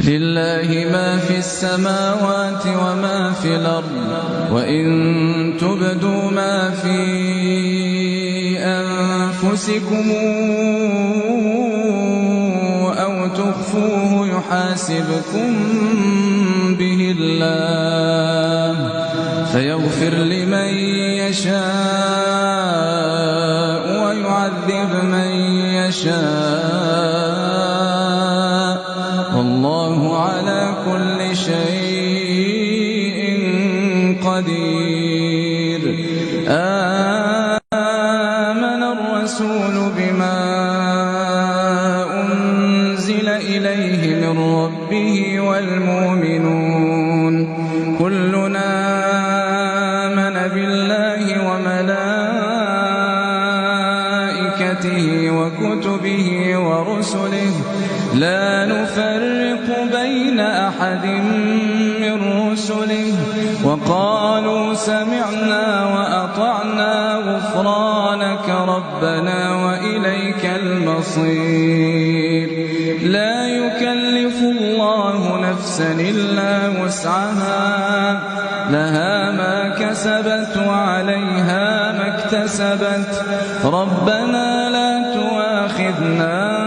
لله ما في السماوات وما في الأرض وإن تبدوا ما في أنفسكم أو تخفوه يحاسبكم به الله فيغفر لمن يشاء ويعذب من يشاء والله على كل شيء قدير. آمن الرسول بما أنزل إليه من ربه والمؤمنون كلنا آمن بالله وملائكته وكتبه ورسله لا نفرق بين أحد من رسله وقالوا سمعنا وأطعنا غفرانك ربنا وإليك المصير. لا يكلف الله نفسا إلا وسعها لها ما كسبت وعليها ما اكتسبت ربنا لا تؤاخذنا